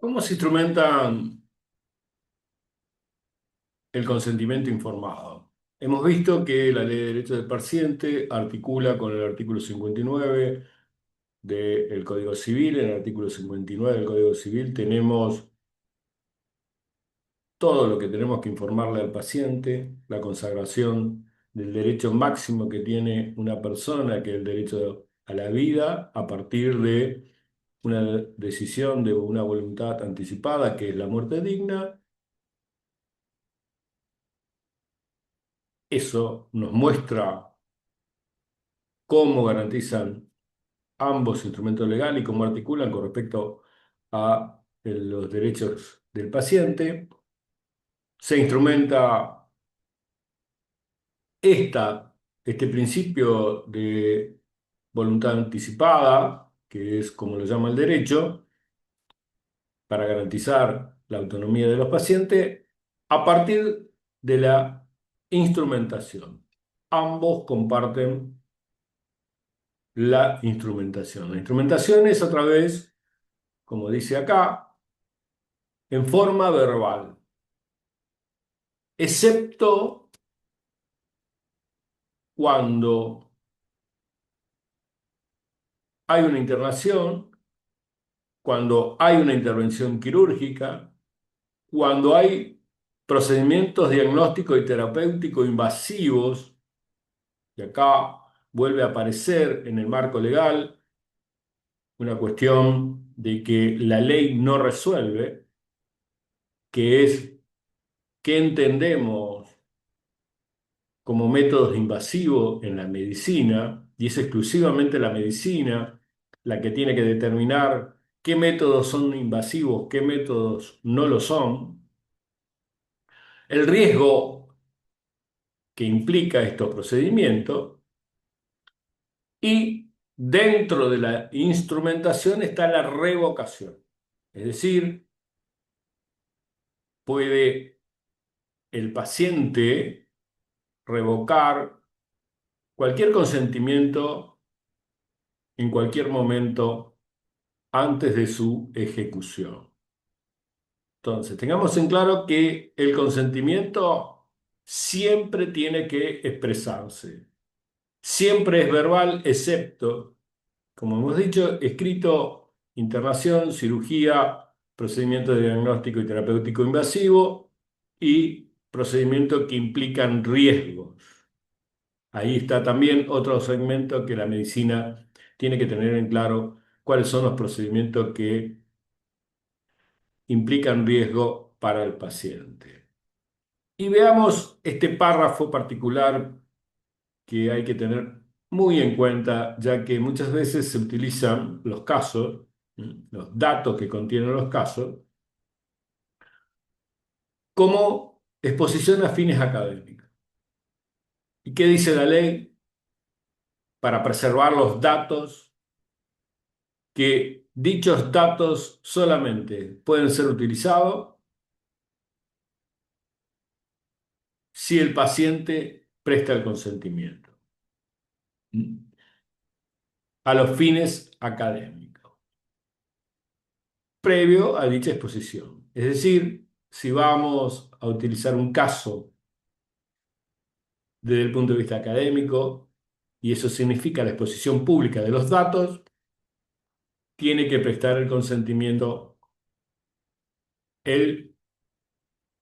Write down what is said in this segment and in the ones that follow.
¿Cómo se instrumenta el consentimiento informado? Hemos visto que la Ley de Derechos del Paciente articula con el artículo 59 del Código Civil. En el artículo 59 del Código Civil tenemos todo lo que tenemos que informarle al paciente, la consagración del derecho máximo que tiene una persona, que es el derecho a la vida, a partir de una decisión de una voluntad anticipada, que es la muerte digna. Eso nos muestra cómo garantizan ambos instrumentos legales y cómo articulan con respecto a los derechos del paciente. Se instrumenta este principio de voluntad anticipada, que es como lo llama el derecho, para garantizar la autonomía de los pacientes a partir de la instrumentación. Ambos comparten la instrumentación. La instrumentación es otra vez, como dice acá, en forma verbal, excepto cuando hay una internación, cuando hay una intervención quirúrgica, cuando hay procedimientos diagnósticos y terapéuticos invasivos, y acá vuelve a aparecer en el marco legal una cuestión de que la ley no resuelve, que es qué entendemos como métodos invasivos en la medicina, y es exclusivamente la medicina la que tiene que determinar qué métodos son invasivos, qué métodos no lo son, el riesgo que implica estos procedimientos, y dentro de la instrumentación está la revocación. Es decir, puede el paciente revocar cualquier consentimiento en cualquier momento antes de su ejecución. Entonces, tengamos en claro que el consentimiento siempre tiene que expresarse. Siempre es verbal, excepto, como hemos dicho, escrito, internación, cirugía, procedimiento de diagnóstico y terapéutico invasivo y procedimientos que implican riesgos. Ahí está también otro segmento que la medicina tiene que tener en claro cuáles son los procedimientos que implican riesgo para el paciente. Y veamos este párrafo particular que hay que tener muy en cuenta, ya que muchas veces se utilizan los casos, los datos que contienen los casos, como exposición a fines académicos. ¿Y qué dice la ley? Para preservar los datos, que dichos datos solamente pueden ser utilizados si el paciente presta el consentimiento a los fines académicos, previo a dicha exposición. Es decir, si vamos a utilizar un caso desde el punto de vista académico, y eso significa la exposición pública de los datos, tiene que prestar el consentimiento el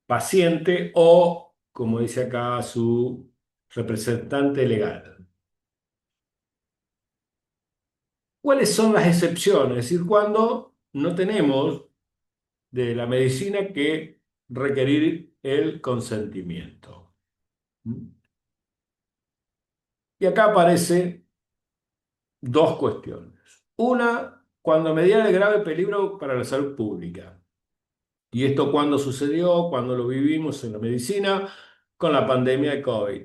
paciente o, como dice acá, su representante legal. ¿Cuáles son las excepciones? Es decir, cuando no tenemos de la medicina que requerir el consentimiento. Y acá aparecen dos cuestiones. Una, cuando mediana de grave peligro para la salud pública. ¿Y esto cuándo sucedió? Cuando lo vivimos en la medicina con la pandemia de COVID.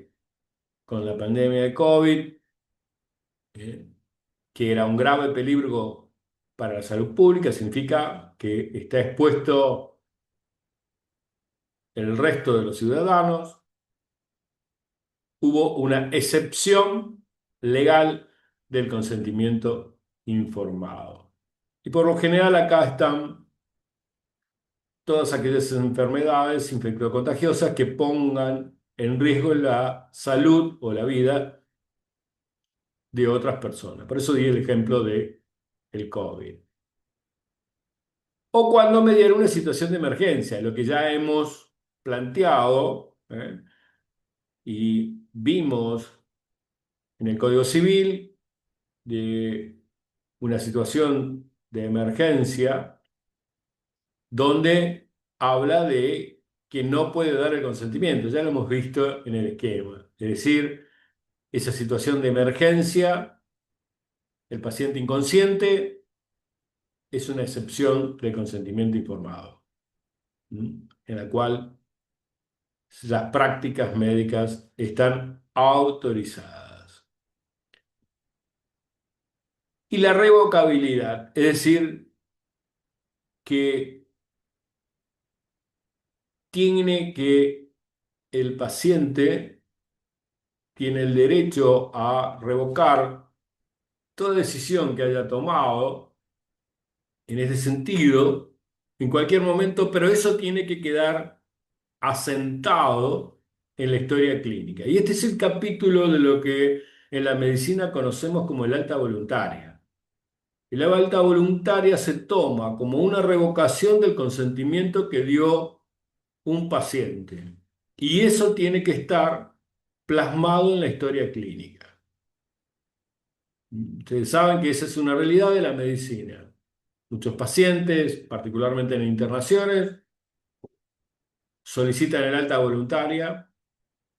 Con la pandemia de COVID, eh, que era un grave peligro para la salud pública, significa que está expuesto el resto de los ciudadanos. Hubo una excepción legal del consentimiento informado. Y por lo general acá están todas aquellas enfermedades infectocontagiosas que pongan en riesgo la salud o la vida de otras personas. Por eso di el ejemplo de el COVID. O cuando mediar una situación de emergencia, lo que ya hemos planteado, y vimos en el Código Civil de una situación de emergencia donde habla de que no puede dar el consentimiento. Ya lo hemos visto en el esquema. Es decir, esa situación de emergencia, el paciente inconsciente, es una excepción del consentimiento informado, en la cual las prácticas médicas están autorizadas. Y la revocabilidad, es decir, que tiene que el paciente tiene el derecho a revocar toda decisión que haya tomado en ese sentido en cualquier momento, pero eso tiene que quedar asentado en la historia clínica. Y este es el capítulo de lo que en la medicina conocemos como el alta voluntaria. Y la alta voluntaria se toma como una revocación del consentimiento que dio un paciente. Y eso tiene que estar plasmado en la historia clínica. Ustedes saben que esa es una realidad de la medicina. Muchos pacientes, particularmente en internaciones, solicitan el alta voluntaria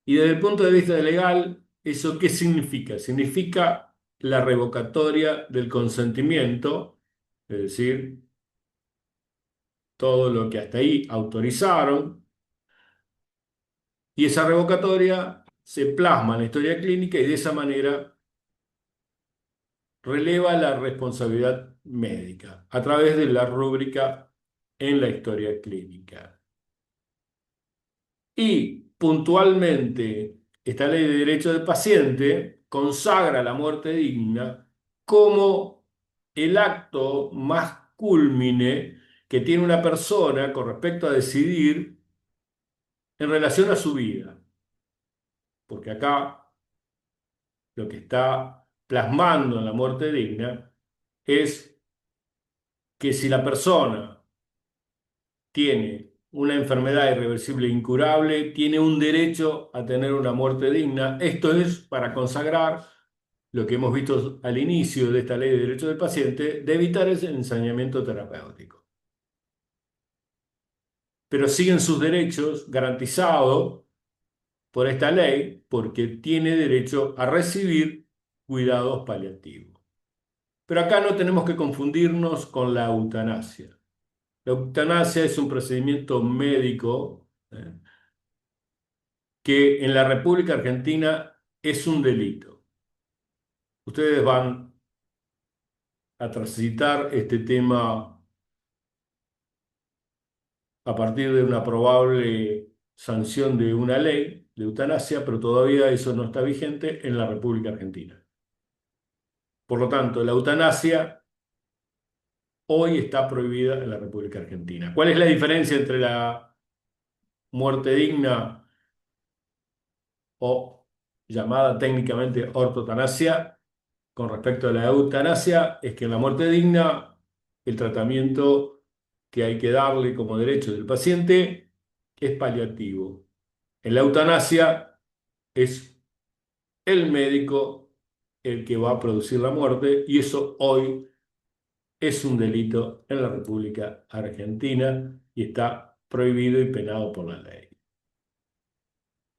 y desde el punto de vista legal, ¿eso qué significa? Significa la revocatoria del consentimiento, es decir, todo lo que hasta ahí autorizaron, y esa revocatoria se plasma en la historia clínica y de esa manera releva la responsabilidad médica a través de la rúbrica en la historia clínica. Y puntualmente, esta ley de derecho del paciente consagra la muerte digna como el acto más cúlmine que tiene una persona con respecto a decidir en relación a su vida. Porque acá lo que está plasmando en la muerte digna es que si la persona tiene una enfermedad irreversible e incurable, tiene un derecho a tener una muerte digna. Esto es para consagrar lo que hemos visto al inicio de esta ley de derechos del paciente, de evitar ese ensañamiento terapéutico. Pero siguen sus derechos garantizados por esta ley porque tiene derecho a recibir cuidados paliativos. Pero acá no tenemos que confundirnos con la eutanasia. La eutanasia es un procedimiento médico que en la República Argentina es un delito. Ustedes van a transitar este tema a partir de una probable sanción de una ley de eutanasia, pero todavía eso no está vigente en la República Argentina. Por lo tanto, la eutanasia hoy está prohibida en la República Argentina. ¿Cuál es la diferencia entre la muerte digna o llamada técnicamente ortotanasia con respecto a la eutanasia? Es que en la muerte digna el tratamiento que hay que darle como derecho del paciente es paliativo. En la eutanasia es el médico el que va a producir la muerte y eso hoy es un delito en la República Argentina y está prohibido y penado por la ley.